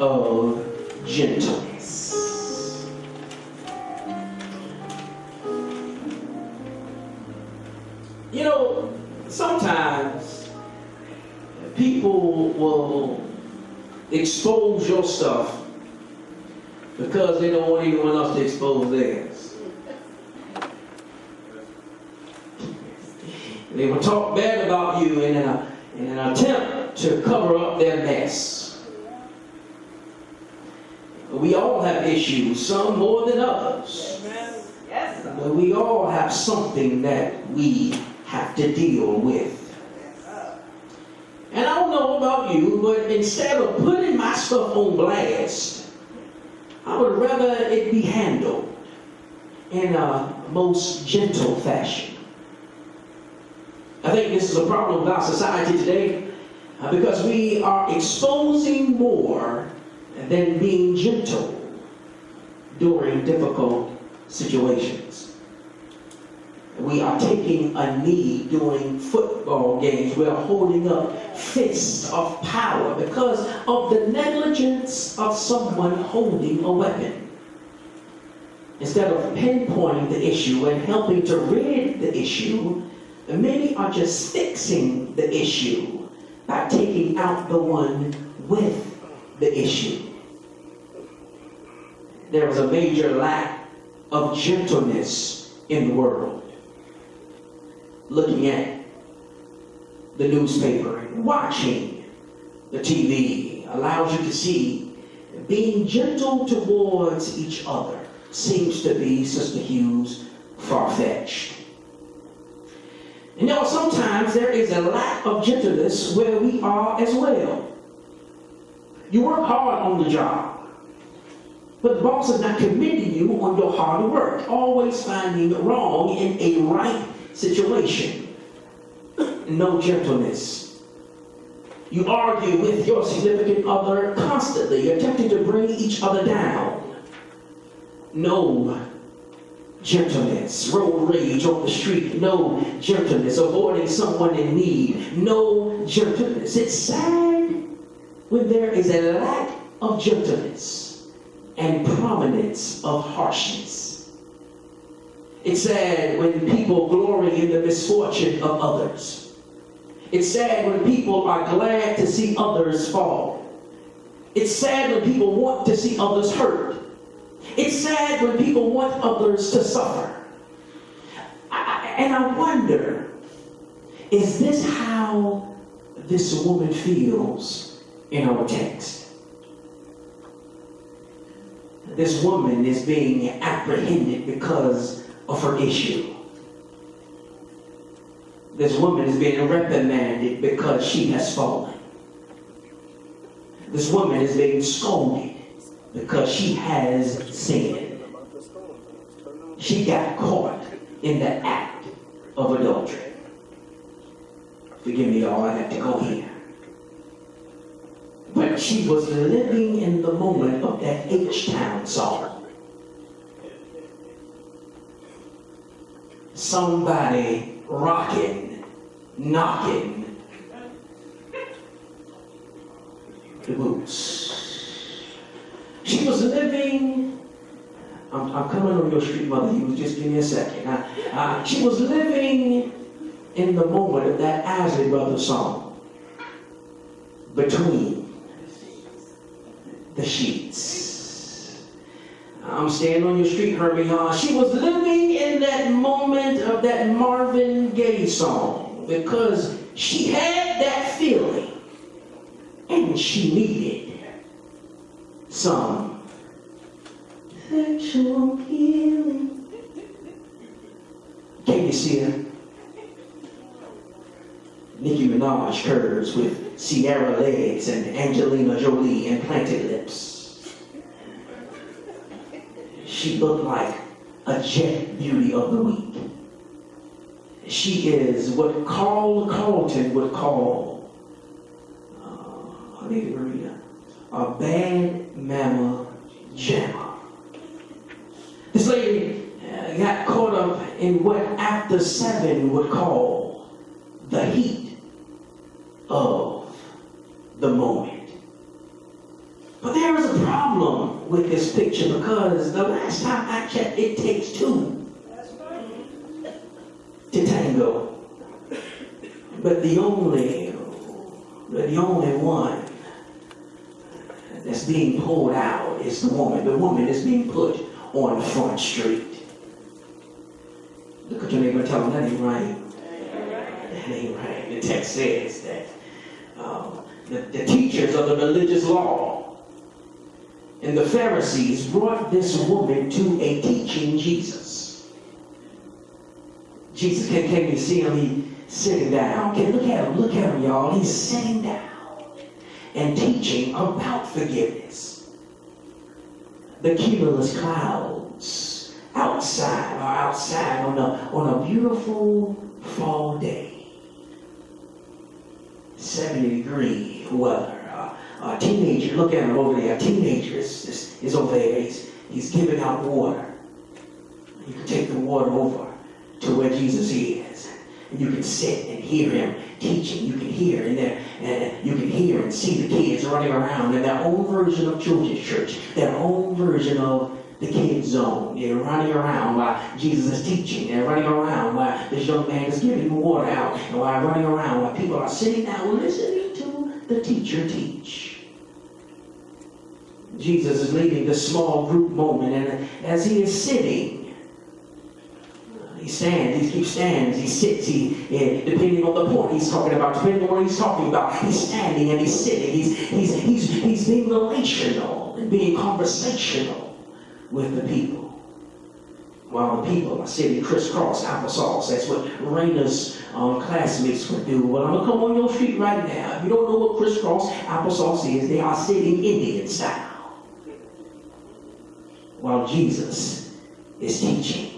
of Gentleness. You know, sometimes people will expose your stuff because they don't want anyone else to expose theirs. They will talk bad about you in an attempt to cover up their mess. We all have issues, some more than others. Yes. But we all have something that we have to deal with. And I don't know about you, but instead of putting my stuff on blast, I would rather it be handled in a most gentle fashion. I think this is a problem with our society today because we are exposing more than being gentle during difficult situations. We are taking a knee during football games. We're holding up fists of power because of the negligence of someone holding a weapon. Instead of pinpointing the issue and helping to rid the issue, many are just fixing the issue by taking out the one with the issue. There is a major lack of gentleness in the world. Looking at the newspaper and watching the TV allows you to see being gentle towards each other seems to be, Sister Hughes, far-fetched. And you know, sometimes there is a lack of gentleness where we are as well. You work hard on the job, but the boss is not commending you on your hard work, always finding wrong in a right situation. No gentleness. You argue with your significant other constantly, attempting to bring each other down. No gentleness. Road rage on the street. No gentleness. Avoiding someone in need. No gentleness. It's sad when there is a lack of gentleness and prominence of harshness. It's sad when people glory in the misfortune of others. It's sad when people are glad to see others fall. It's sad when people want to see others hurt. It's sad when people want others to suffer. And I wonder, is this how this woman feels in our text? This woman is being apprehended because of her issue. This woman is being reprimanded because she has fallen. This woman is being scolded because she has sinned. She got caught in the act of adultery. Forgive me, y'all, I have to go here. But she was living in the moment of that H-Town song. Somebody rocking, knocking the boots. She was living, I'm coming on your street, Mother, you just give me a second. She was living in the moment of that Isley Brothers song, Between the Sheets. I'm staying on your street, Hermione. She was living in that moment of that Marvin Gaye song because she had that feeling and she needed some sexual healing. Can you see her? Nicki Minaj curves with Sierra legs and Angelina Jolie implanted lips. She looked like a jet beauty of the week. She is what Carl Carlton would call, Lady Maria, a bad mama jamma. This lady got caught up in what After 7 would call the heat of the moment. But there is problem with this picture because the last time I checked, it takes two to tango. But the only one that's being pulled out is the woman. The woman is being put on Front Street. Look at your neighbor and tell them that ain't right. That ain't right. The text says that the teachers of the religious law and the Pharisees brought this woman to a teaching Jesus. Jesus came to see him. He's sitting down. Okay, look at him, y'all. He's sitting down and teaching about forgiveness. The cumulus clouds outside on a beautiful fall day. 70-degree weather. A teenager, look at him over there. A teenager is over there. He's giving out water. You can take the water over to where Jesus is. And you can sit and hear him teaching. You can hear in there, and you can hear and see the kids running around in their own version of children's church, their own version of the kids' zone. They're running around while Jesus is teaching. They're running around while this young man is giving water out, and while running around while people are sitting down listening to the teacher teach. Jesus is leading this small group moment, and as he is sitting, he stands, he keeps standing, he sits, depending on the point he's talking about, depending on what he's talking about, he's standing and he's sitting, he's being relational and being conversational with the people. While the people are sitting crisscross applesauce. That's what Raina's classmates would do. Well, I'm going to come on your street right now. If you don't know what crisscross applesauce is, they are sitting Indian style. While Jesus is teaching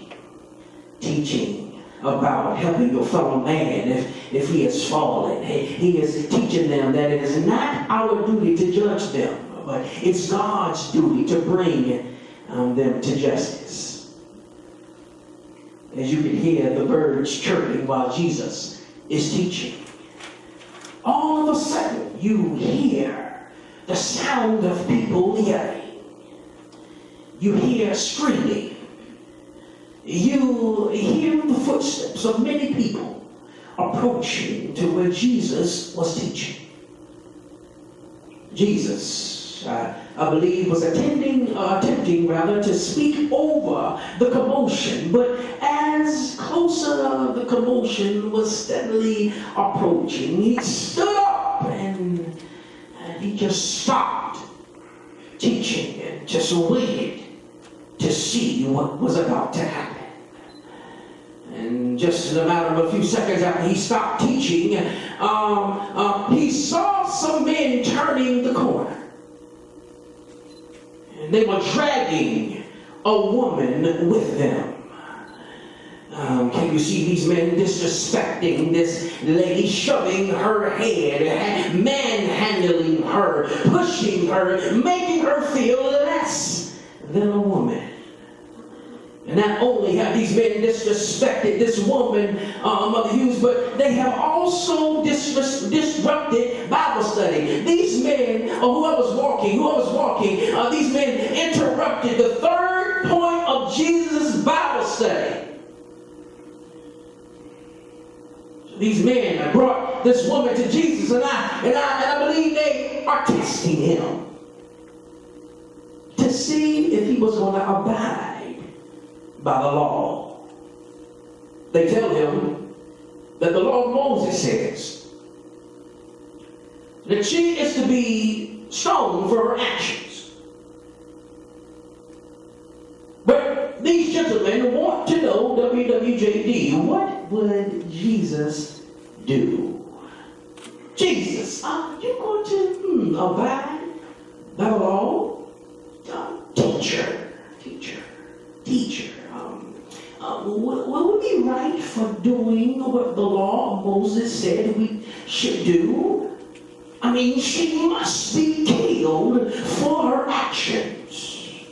about helping your fellow man if he has fallen. He is teaching them that it is not our duty to judge them, but it's God's duty to bring them to justice. As you can hear the birds chirping while Jesus is teaching, all of a sudden you hear the sound of people yelling. You hear screaming. You hear the footsteps of many people approaching to where Jesus was teaching. Jesus, I believe, was attempting to speak over the commotion, but as closer the commotion was steadily approaching, he stood up and he just stopped teaching and just waited to see what was about to happen. And just in a matter of a few seconds after he stopped teaching, he saw some men turning the corner. And they were dragging a woman with them. Can you see these men disrespecting this lady, shoving her head, manhandling her, pushing her, making her feel less than a woman? And not only have these men disrespected this woman, Mother Hughes, but they have also disrupted Bible study. These men, whoever's walking, these men interrupted the third point of Jesus' Bible study. These men brought this woman to Jesus, and I believe they are testing him to see if he was going to abide by the law. They tell him that the law of Moses says that she is to be stoned for her actions. But these gentlemen want to know, WWJD, what would Jesus do? Jesus, are you going to abide by the law? Teacher. Will we be right for doing what the law of Moses said we should do? I mean, she must be killed for her actions.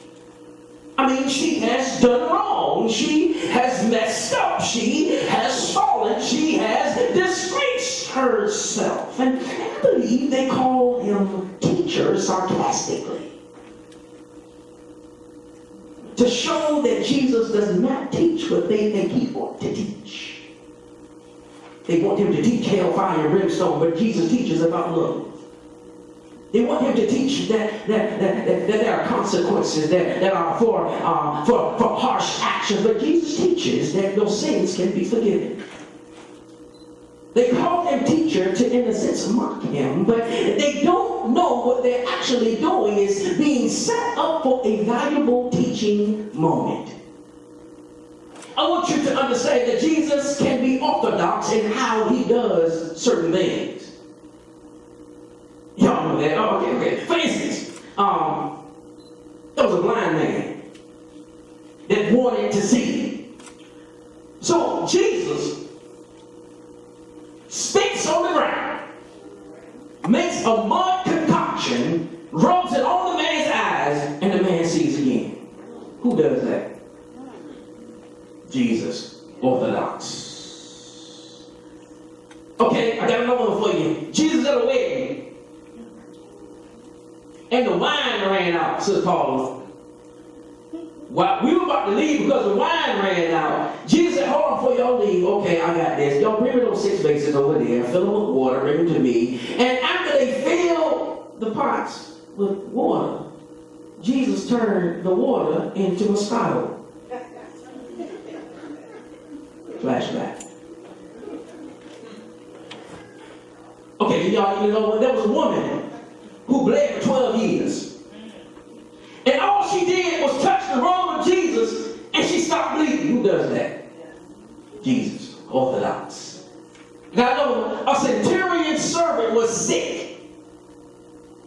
I mean, she has done wrong. She has messed up. She has fallen. She has disgraced herself. And I believe they call him teacher sarcastically. to show that Jesus does not teach what they think he ought to teach. They want him to teach hellfire and brimstone, but Jesus teaches about love. They want him to teach that there are consequences that are for harsh actions, but Jesus teaches that those sins can be forgiven. They call him teacher to, in a sense, mock him, but they don't know what they're actually doing is being set up for a valuable teaching moment. I want you to understand that Jesus can be orthodox in how he does certain things. Y'all know that? Oh, okay. For instance, there was a blind man that wanted to see. So Jesus spits on the ground, makes a mud concoction, rubs it on the man's eyes, and the man sees again. Who does that? Jesus. Orthodox. Okay, I got another one for you. Jesus at a wedding, and the wine ran out, Sister Paula. Well, we were about to leave because the wine ran out. Jesus said, hold on before y'all leave. Okay, I got this. Y'all bring me those 6 bases over there, fill them with water, bring them to me. And after they filled the pots with water, Jesus turned the water into a spiral. Flashback. Okay, y'all, you know, there was a woman who bled for 12 years. And all she did was touch the robe of Jesus, and she stopped bleeding. Who does that? Jesus. Orthodox. Now, I know a centurion's servant was sick.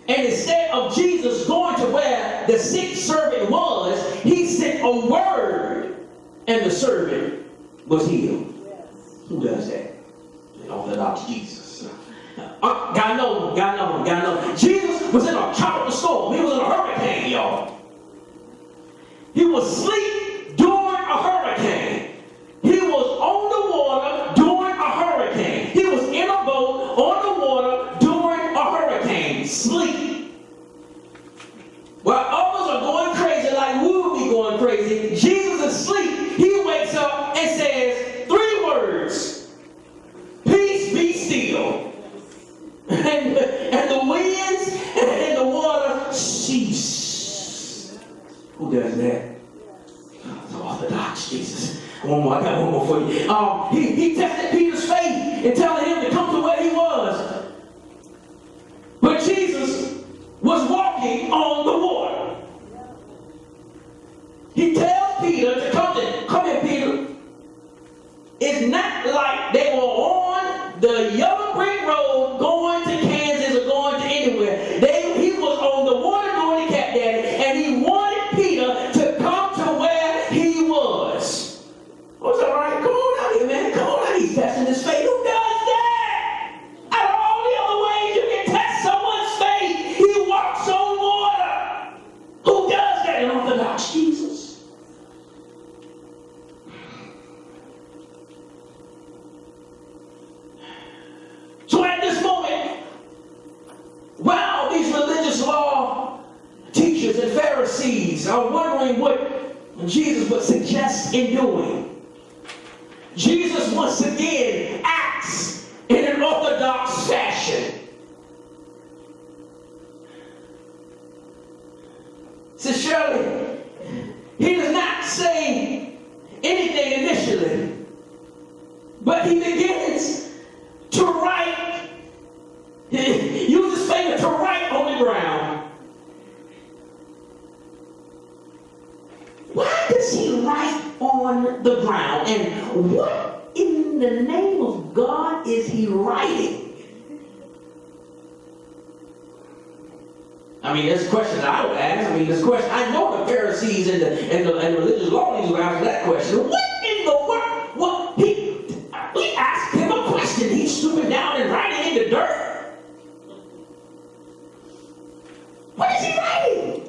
And instead of Jesus going to where the sick servant was, he sent a word, and the servant was healed. Who does that? The Orthodox Jesus. God knows. Jesus was in a tropical storm. He was in a hurricane, y'all. He was asleep during a hurricane. He was on the water during a hurricane. He was in a boat on the water during a hurricane. Sleep. While others are going crazy like we would be going crazy, Jesus is asleep. He wakes up and says 3 words. Peace, be still. And the winds and the water cease. Who does that? The Orthodox Jesus. I got one more for you. He tested Peter's faith and telling him to come to where he was. But Jesus was walking on the water. He tells Peter to come here, Peter. It's not like they were on the yellow brick road going to Kansas or going to anywhere. He was on the water going to Cat Daddy, and he wanted Peter to come to where he was. Was that right? Come on out here, man. Come on out. He's testing his faith. Who does that? Out of all the other ways you can test someone's faith, he walks on water. Who does that? An Orthodox Jesus. So at this moment, while these religious law teachers and Pharisees are wondering what Jesus would suggest in doing, Jesus once again acts in an orthodox fashion. So surely, he does not say anything initially, but he begins to write, use his finger to write on the ground. Why does he write on the ground? And what in the name of God is he writing? I mean, there's questions I would ask. I mean, there's questions. I know the Pharisees and the religious law leaders would ask that question. What in the world? What we asked him a question. He's stooping down and writing in the dirt. What is he writing?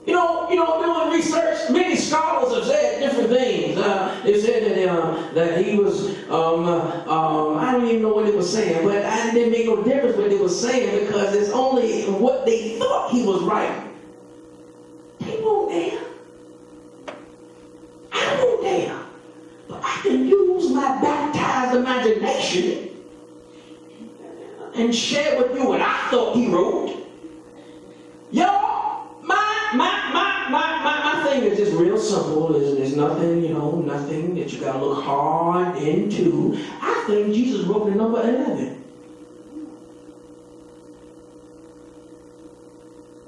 You know, doing research, many scholars have said different things. They said that he was, I don't even know what they were saying, but it didn't make no difference what they were saying because it's only what they thought he was writing. They and share with you what I thought he wrote. Y'all, my thing is just real simple. There's nothing, nothing that you gotta look hard into. I think Jesus wrote the number 11.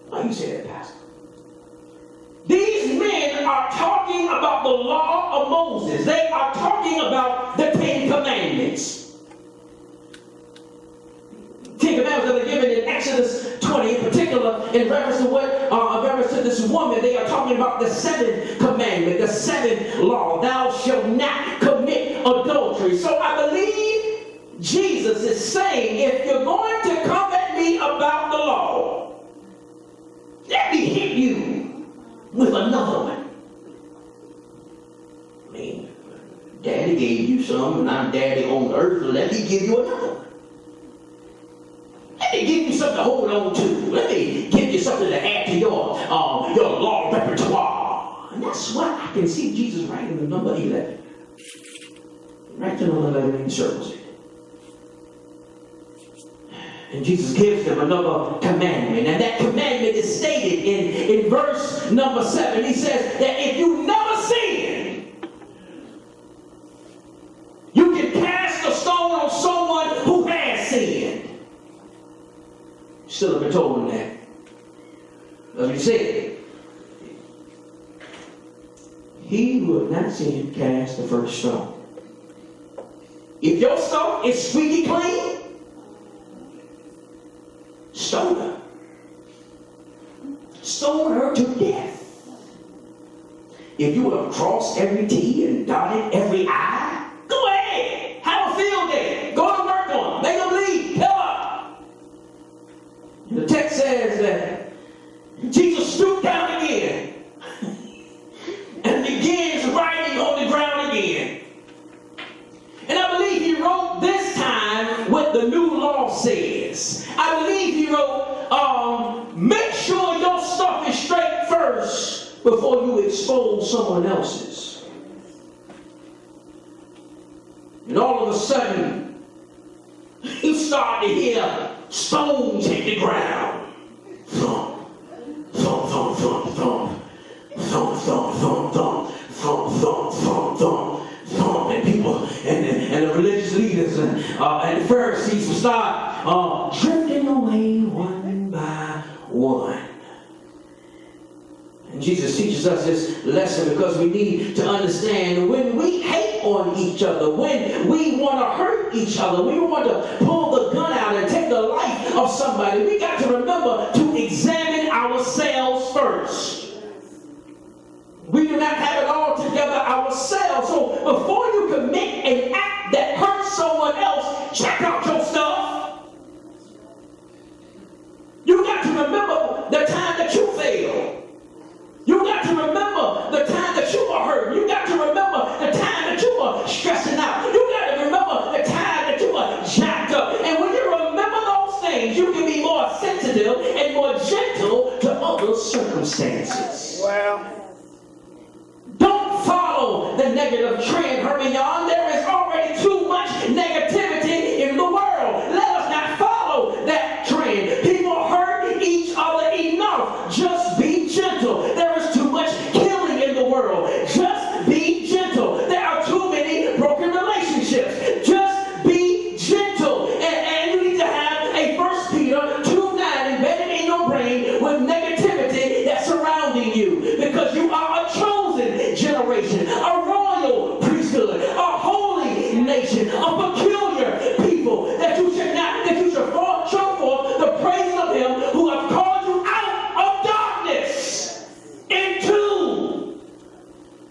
Why you say that, Pastor? These men are talking about the law of Moses. They are talking about the 10 Commandments. 10 Commandments that are given in Exodus 20, in particular, in reference to this woman. They are talking about the 7th commandment, the 7th law. Thou shalt not commit adultery. So I believe Jesus is saying, if you're going to come at me about the law, let me hit you with another one. I mean, Daddy gave you some, and I'm Daddy on earth, so let me give you another one. Let me give you something to hold on to. Let me give you something to add to your law repertoire. And that's why I can see Jesus writing the number 11. Right to number 11 in the circles. And Jesus gives them another commandment. And that commandment is stated in verse number 7. He says that if you never sin, you can cast a stone on someone who has sinned. Still haven't told him that. That's what he said. He who has not sinned cast the first stone. If your stone is squeaky clean, stone her. Stone her to death. If you have crossed every T and dotted every I, go ahead. Have a field day. Go to work on them. Make them leave. Kill her. The text says that Jesus stooped down again and begins writing on the ground again. And I believe he wrote this time what the new law says. I believe he wrote, make sure your stuff is straight first before you expose someone else's. And all of a sudden, you start to hear stones hit the ground. Thump, thump, thump, thump, thump. Thump, thump, thump, thump. Thump, thump, thump, thump. Thump. And people, and the religious leaders and the Pharisees will start drifting away one by one. And Jesus teaches us this lesson because we need to understand when we hate on each other, when we want to hurt each other, we want to pull the gun out and take the life of somebody, we got to remember to examine ourselves first. We do not have it all together ourselves. So before you commit an act that hurts someone else, check out your stuff. You got to remember the time that you failed. You got to remember the time that you were hurt. You got to remember the time that you were stressing out. You got to remember the time that you were jacked up. And when you remember those things, you can be more sensitive and more gentle to other circumstances. Well, don't follow the negative trend, Hermione. There is already too much negativity in the world. Let us not follow that trend. People hurt each other enough. Just be gentle. There is too much killing in the world. Just be gentle. There are too many broken relationships. Just be gentle. And you need to have a 1 Peter 2:9 embedded in your brain with negativity that's surrounding you. Because you are a chosen generation, a royal priesthood, a holy nation, a peculiar people, that you should show forth the praise of him who have called you out of darkness into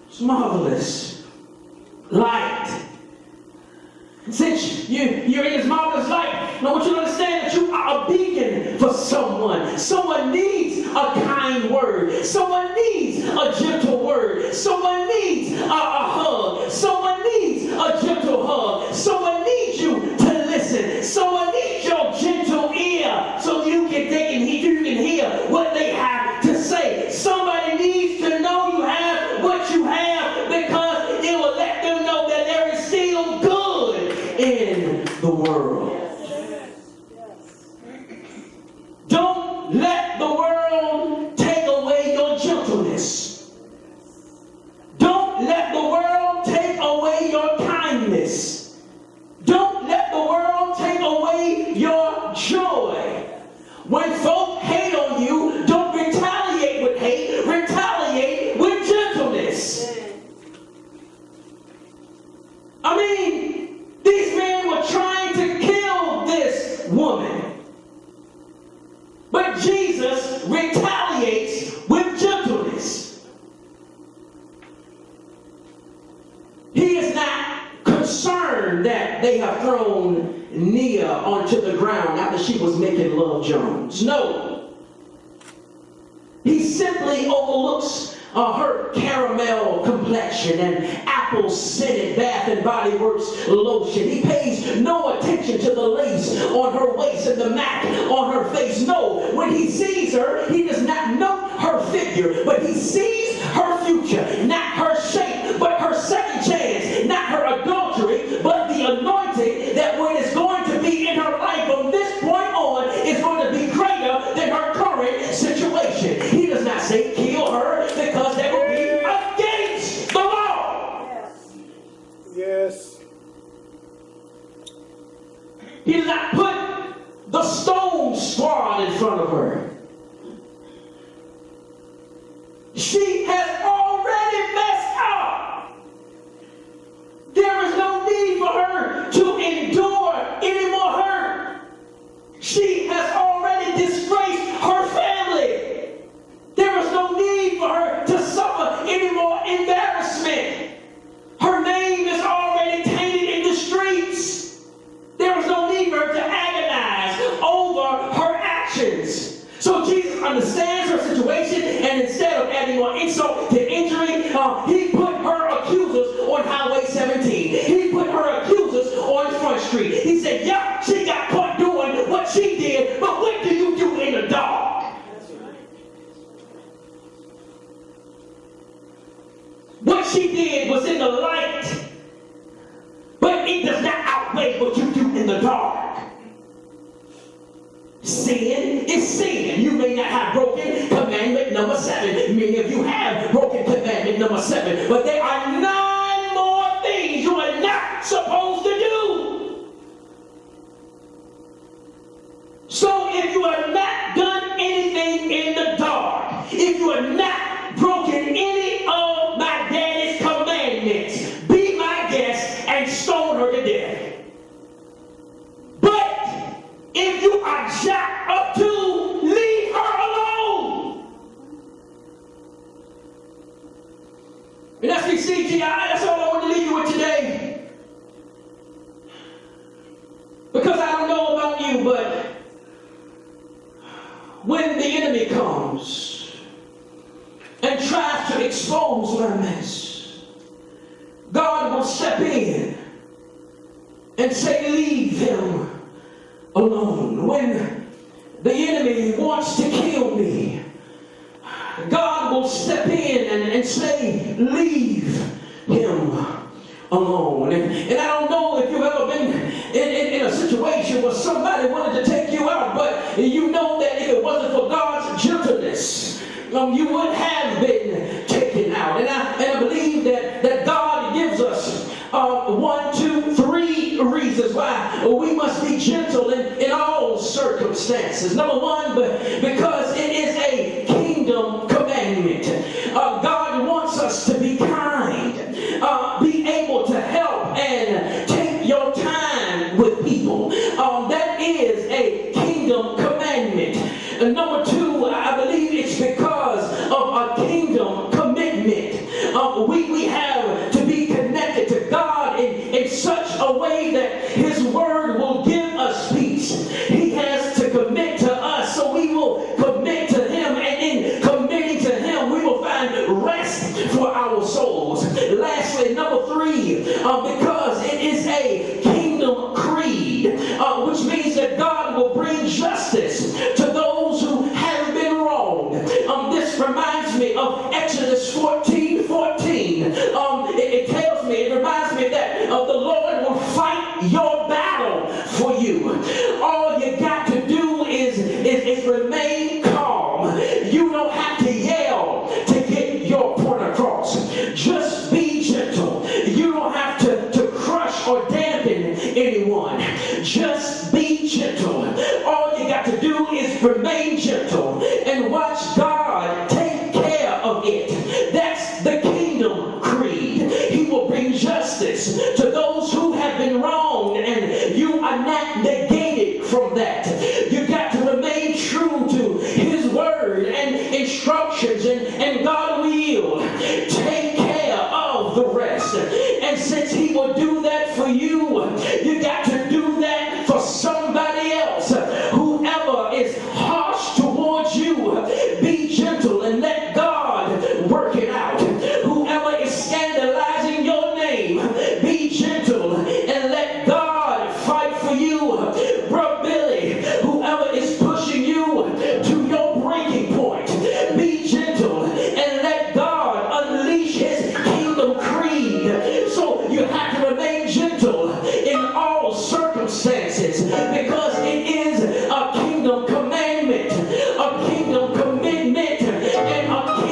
his marvelous light. Since you're in his marvelous light, I want you to understand that you are a beacon for someone. Someone needs a kind word. Someone needs a gentle word. Someone needs a hug. Someone needs a gentle hug. Someone needs you to listen. Someone needs your gentle ear so you can hear what they have to say. Somebody needs to know you have what you have, because it will let them know that there is still good in the world. Don't let the world take away your gentleness. Don't let the world take away your kindness. Don't let the world take away your joy. When folk hate on you, don't retaliate with hate. Retaliate with gentleness. I mean, these men were trying to kill this woman. But Jesus retaliates with gentleness. He is not concerned that they have thrown Nia onto the ground after she was making Love Jones. No. He simply overlooks her caramel complexion and apple-scented Bath and Body Works lotion. He pays no attention to the lace on her waist and the MAC on her face. No, when he sees her, he does not note her figure, but he sees her future, not her shape, but her second chance, not her adultery, but the anointing that when it's going to be in her life from this point on is going to be greater than her current situation. He does not say kill her because that would be against the law. Yes. He does not put the stone squad in front of her. She has already messed up. There is no need for her to endure any more hurt. She has already disgraced her family. There is no need for her to suffer any more embarrassment. Her name is already tainted in the streets. There is no need for her to agonize over her actions. So Jesus understands her situation, and instead of adding more insult to injury, he put her accusers on Highway 17. He put her accusers on Front Street. He said, yeah, she got caught doing what she did, but what do you do in the dark? What she did was in the light, but it does not outweigh what you do in the dark. Sin is sin. You may not have broken commandment number 7. Many of you have broken commandment number 7, but there are 9 more things you are not supposed to do. So if you have not done anything in the dark, if you have not broken any of my daddy's commandments, be my guest and stone her to death. But if you are jacked up to, leave her alone. And that's me, CGI. That's all I want to leave you with today. Because I don't know about you, but when the enemy comes and tries to expose my mess, God will step in and say, leave them alone. When the enemy wants to kill me, God will step in and say, leave him alone. And I don't know if you've ever been in a situation where somebody wanted to take you out, but you know that if it wasn't for God's gentleness, you would have been taken out. And I believe that God gives us 1, 2, 3 reasons why we must be gentle in all circumstances. Number 1, because it is a kingdom commandment. God wants us to be kind, be able to help and take your time with people. That is a kingdom commandment. And number 2, I believe it's because of a kingdom commitment. We have to be connected to God in such a way that his word will give us peace. He has to commit to us, so we will commit to him, and in committing to him we will find rest for our souls. Lastly, number 3, because it is a kingdom creed, which means that God will bring justice to those who have is remain calm. You don't have to yell to get your point across. Just be gentle. You don't have to crush or dampen anyone. Just be gentle. All you got to do is remain gentle and watch God take care of it. That's the kingdom creed. He will bring justice to those who have been wronged, and you are not negated from that. You got to remain true to his word and instructions, and God will take care of the rest. And since he will do that for you, you got to do that for somebody else. Whoever is harsh towards you, be gentle and let God work it out. Whoever is scandalizing your name, be gentle and let God fight for you. Bro Billy, whoever is pushing you to your breaking point, be gentle and let God unleash his kingdom creed. So you have to remain gentle in all circumstances, because it is a kingdom commandment, a kingdom commitment, and a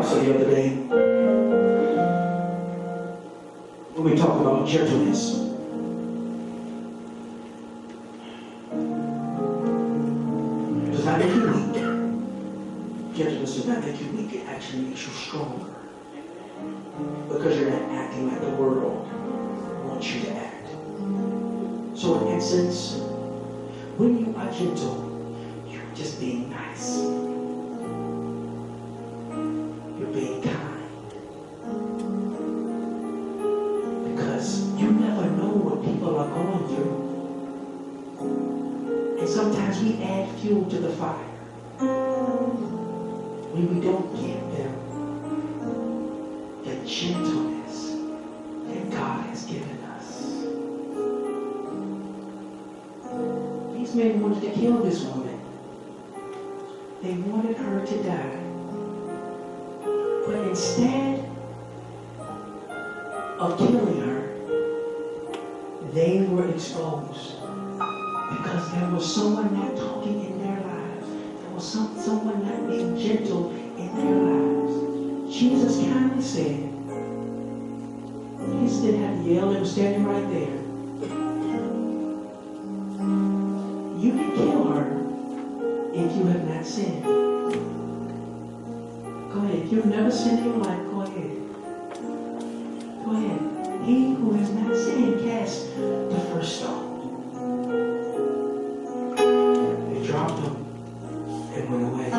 pastor the other day when we talk about gentleness. It does not make you weak. Gentleness does not make you weak. It actually makes you stronger. Because you're not acting like the world wants you to act. So in essence, when you are gentle, you're just being nice. You're being kind. Because you never know what people are going through. And sometimes we add fuel to the fire when we don't give them the gentleness that God has given us. These men wanted to kill this woman. They wanted her to die. But instead of killing her, they were exposed. Because there was someone not talking in their lives. There was someone not being gentle in their lives. Jesus kindly said, he didn't have to yell, they were standing right there. You can kill her if you have not sinned. Go ahead. If you've never sinned in your life, go ahead. Go ahead. He who has not sinned, cast the first stone. They dropped him and went away.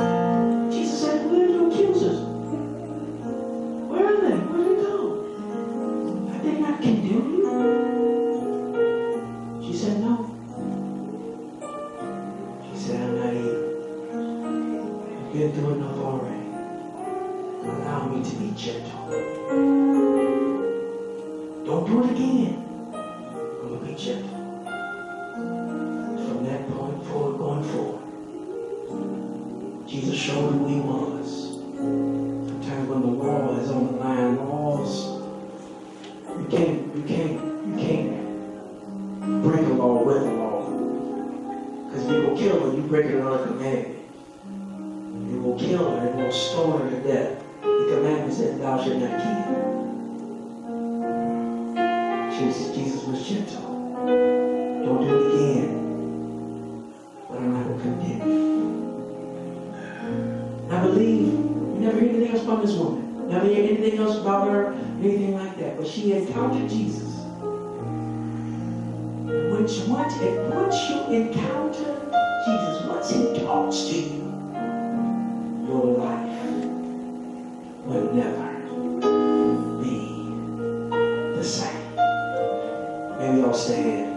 Jesus said, where are your accusers? Where are they? Where did they go? Have they not condemned you? She said, no. She said, I'm not either. I've been through enough already. Allow me to be gentle. Don't do it again. I'm going to be gentle. From that point forward, going forward, Jesus showed who he was. Sometimes when the law is on the line, laws, you can't break a law with a law. Because if you go kill her, you break another commandment. You will kill her and will stone her to death. The commandment said, thou shalt not kill. Jesus was gentle. Don't do it again. But I'm not going to condemn you. I believe you never hear anything else about this woman. Never hear anything else about her, anything like that. But she encountered Jesus. Once you encounter Jesus, once he talks to you, your life will never be the same. Maybe I'll stand.